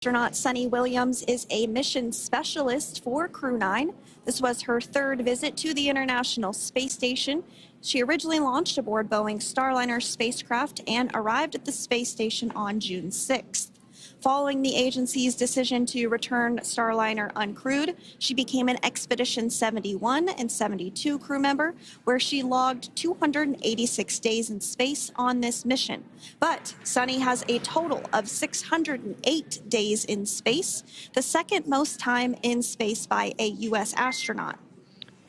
Astronaut Sunny Williams is a mission specialist for Crew 9. This was her third visit to the International Space Station. She originally launched aboard Boeing Starliner spacecraft and arrived at the space station on June 6th. Following the agency's decision to return Starliner uncrewed, she became an Expedition 71 and 72 crew member, where she logged 286 days in space on this mission. But Sunny has a total of 608 days in space, the second most time in space by a U.S. astronaut.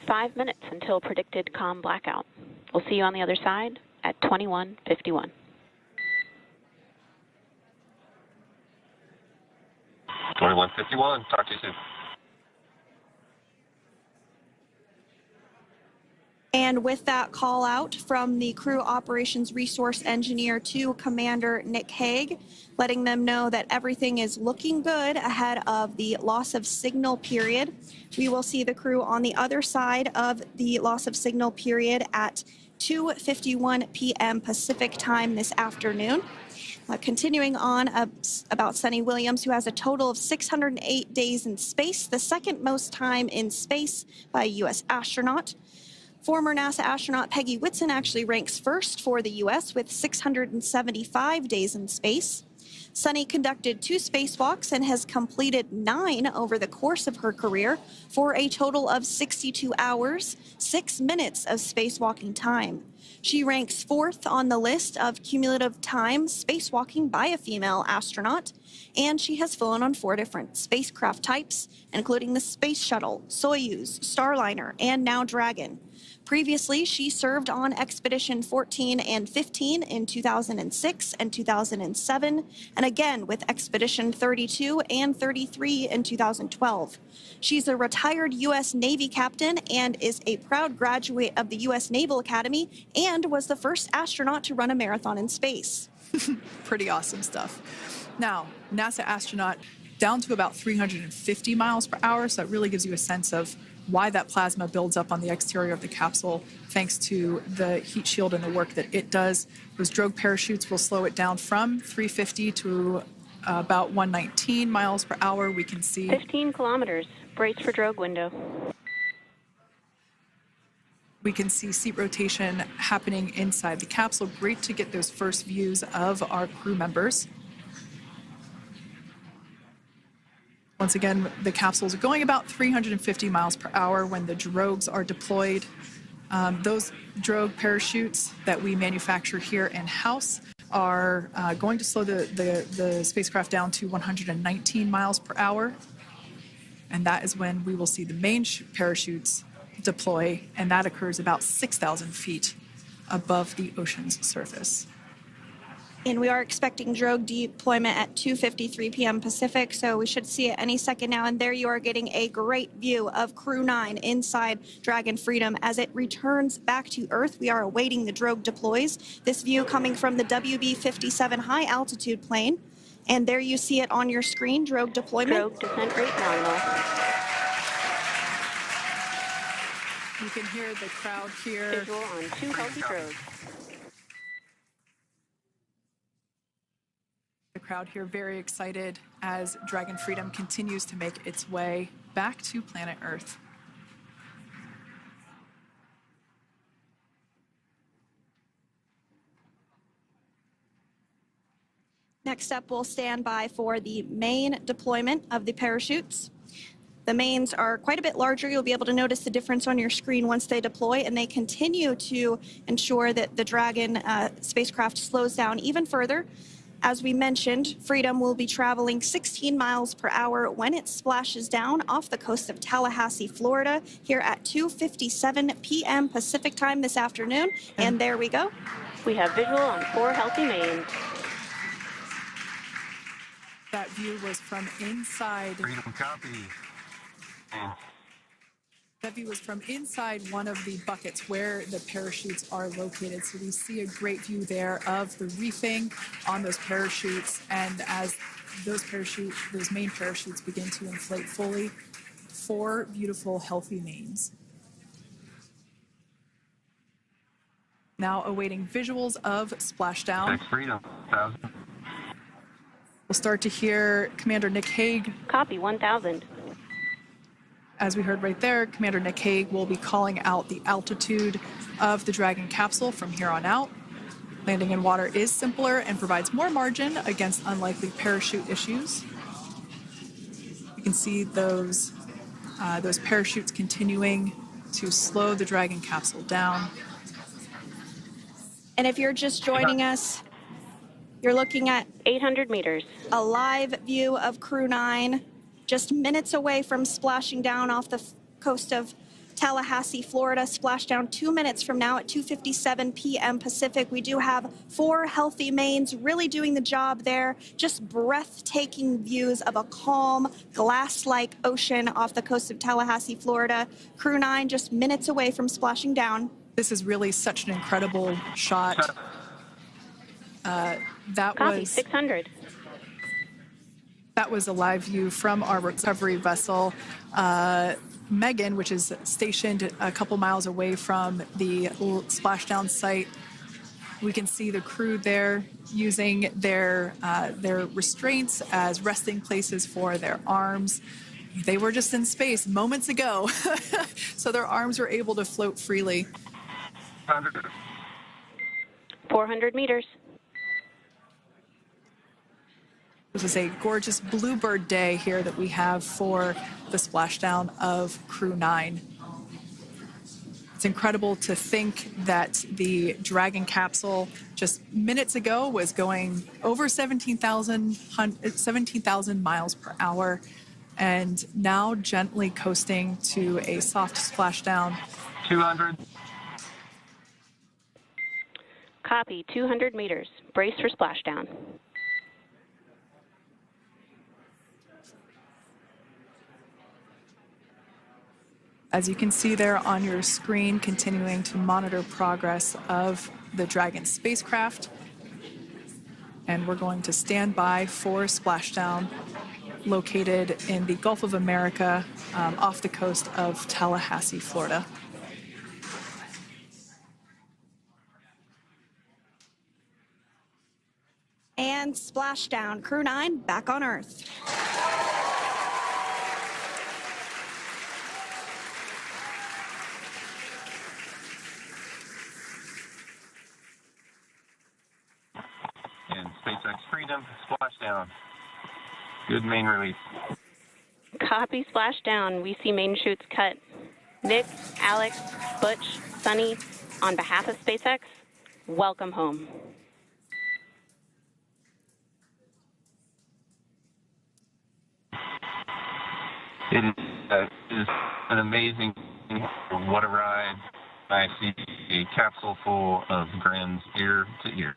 5 minutes until predicted calm blackout. We'll see you on the other side at 21:51. 21:51. Talk to you soon. And with that call out from the crew operations resource engineer to Commander Nick Hague, letting them know that everything is looking good ahead of the loss of signal period. We will see the crew on the other side of the loss of signal period at 2:51 p.m. Pacific time this afternoon. Continuing on about Sunny Williams, who has a total of 608 days in space, the second most time in space by a U.S. astronaut. Former NASA astronaut Peggy Whitson actually ranks first for the U.S. with 675 days in space. Sunny conducted 2 spacewalks and has completed 9 over the course of her career for a total of 62 hours, 6 minutes of spacewalking time. She ranks 4th on the list of cumulative time spacewalking by a female astronaut, and she has flown on 4 different spacecraft types, including the Space Shuttle, Soyuz, Starliner, and now Dragon. Previously, she served on Expedition 14 and 15 in 2006 and 2007, and again with Expedition 32 and 33 in 2012. She's a retired U.S. Navy captain and is a proud graduate of the U.S. Naval Academy and was the first astronaut to run a marathon in space. Pretty awesome stuff. Now, NASA astronaut down to about 350 miles per hour, so it really gives you a sense of why that plasma builds up on the exterior of the capsule, thanks to the heat shield and the work that it does. Those drogue parachutes will slow it down from 350 to about 119 miles per hour. We can see 15 kilometers. Brace for drogue window. We can see seat rotation happening inside the capsule. Great to get those first views of our crew members. Once again, the capsules are going about 350 miles per hour when the drogues are deployed. Those drogue parachutes that we manufacture here in-house are going to slow the spacecraft down to 119 miles per hour. And that is when we will see the main parachutes deploy, and that occurs about 6,000 feet above the ocean's surface. And we are expecting drogue deployment at 2:53 p.m. Pacific, so we should see it any second now. And there you are getting a great view of Crew 9 inside Dragon Freedom as it returns back to Earth. We are awaiting the drogue deploys. This view coming from the WB-57 high altitude plane. And there you see it on your screen, drogue deployment. Drogue descent rate nominal. You can hear the crowd here. Visual on 2 healthy drogues. The crowd here very excited as Dragon Freedom continues to make its way back to planet Earth. Next up, we'll stand by for the main deployment of the parachutes. The mains are quite a bit larger. You'll be able to notice the difference on your screen once they deploy, and they continue to ensure that the Dragon spacecraft slows down even further. As we mentioned, Freedom will be traveling 16 miles per hour when it splashes down off the coast of Tallahassee, Florida, here at 2:57 p.m. Pacific time this afternoon. And there we go. We have visual on 4 healthy mains. That view was from inside. Freedom copy. That view was from inside one of the buckets where the parachutes are located. So we see a great view there of the reefing on those parachutes. And as those main parachutes begin to inflate fully, 4 beautiful, healthy mains. Now awaiting visuals of splashdown. Freedom, 1,000. We'll start to hear Commander Nick Hague. Copy, 1000. As we heard right there, Commander Nick Hague will be calling out the altitude of the Dragon capsule from here on out. Landing in water is simpler and provides more margin against unlikely parachute issues. You can see those parachutes continuing to slow the Dragon capsule down. And if you're just joining us, you're looking at 800 meters. a live view of Crew 9, just minutes away from splashing down off the coast of Tallahassee, Florida. Splash down 2 minutes from now at 2:57 p.m. Pacific. We do have 4 healthy mains really doing the job there. Just breathtaking views of a calm, glass-like ocean off the coast of Tallahassee, Florida. Crew 9 just minutes away from splashing down. This is really such an incredible shot. Copy, 600. That was a live view from our recovery vessel, Megan, which is stationed a couple miles away from the splashdown site. We can see the crew there using their restraints as resting places for their arms. They were just in space moments ago, so their arms were able to float freely. 400 meters. This is a gorgeous bluebird day here that we have for the splashdown of Crew 9. It's incredible to think that the Dragon capsule just minutes ago was going over 17,000 miles per hour and now gently coasting to a soft splashdown. 200. Copy, 200 meters. Brace for splashdown. As you can see there on your screen, continuing to monitor progress of the Dragon spacecraft. And we're going to stand by for splashdown located in the Gulf of America off the coast of Tallahassee, Florida. And splashdown. Crew 9 back on Earth. And SpaceX Freedom, splashdown. Good main release. Copy, splashdown. We see main chutes cut. Nick, Alex, Butch, Sunny, on behalf of SpaceX, welcome home. It is an amazing, what a ride. I see a capsule full of grins ear to ear.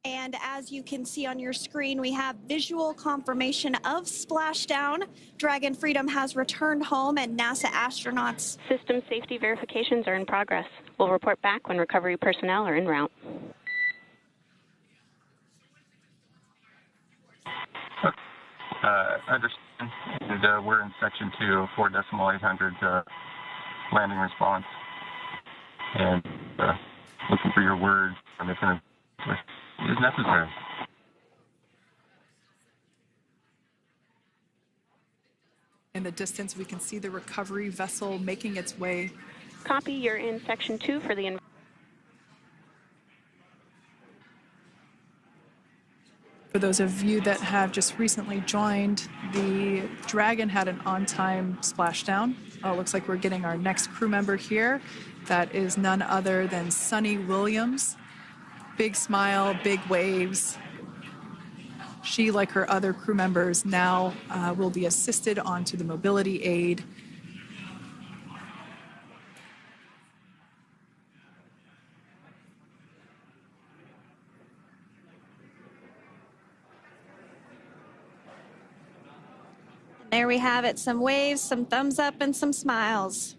And as you can see on your screen, we have visual confirmation of splashdown. Dragon Freedom has returned home and NASA astronauts. System safety verifications are in progress. We'll report back when recovery personnel are en route. Understand. And, we're in section 2, 4.800 landing response. And looking for your words on if it is necessary. In the distance, we can see the recovery vessel making its way. Copy, you're in section 2 for the For those of you that have just recently joined, the Dragon had an on-time splashdown. It looks like we're getting our next crew member here. That is none other than Sunny Williams. Big smile, big waves. She, like her other crew members, now will be assisted onto the mobility aid. There we have it, some waves, some thumbs up, and some smiles.